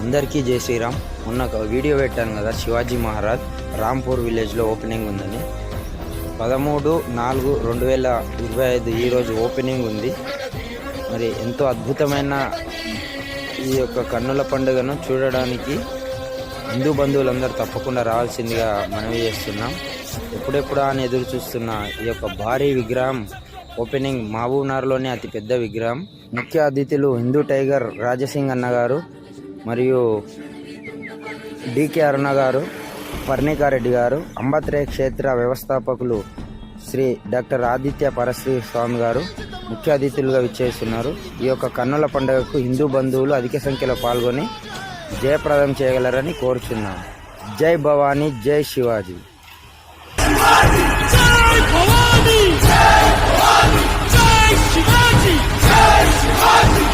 అందరికీ జై శ్రీరామ్. మొన్న ఒక వీడియో పెట్టాను కదా, శివాజీ మహారాజ్ రాంపూర్ విలేజ్లో ఓపెనింగ్ ఉందని. 13/4/2025 ఈరోజు ఓపెనింగ్ ఉంది. మరి ఎంతో అద్భుతమైన ఈ యొక్క కన్నుల పండుగను చూడడానికి హిందూ బంధువులందరూ తప్పకుండా రావాల్సిందిగా మనవి చేస్తున్నాం. ఎప్పుడెప్పుడా అని ఎదురు చూస్తున్న ఈ యొక్క భారీ విగ్రహం ఓపెనింగ్ మహబూబ్నగర్లోనే అతి పెద్ద విగ్రహం. ముఖ్య అతిథులు హిందూ టైగర్ రాజసింగ్ అన్న గారు మరియు డికే అరుణ గారు, పర్ణికారెడ్డి గారు, అంబత్రేయ క్షేత్ర వ్యవస్థాపకులు శ్రీ డాక్టర్ ఆదిత్య పరశ్రీ స్వామి గారు ముఖ్య అతిథులుగా విచ్చేస్తున్నారు. ఈ యొక్క కన్నుల పండుగకు హిందూ బంధువులు అధిక సంఖ్యలో పాల్గొని జయప్రదం చేయగలరని కోరుచున్నాం. జై భవానీ, జై శివాజీ. జై శివాజీ.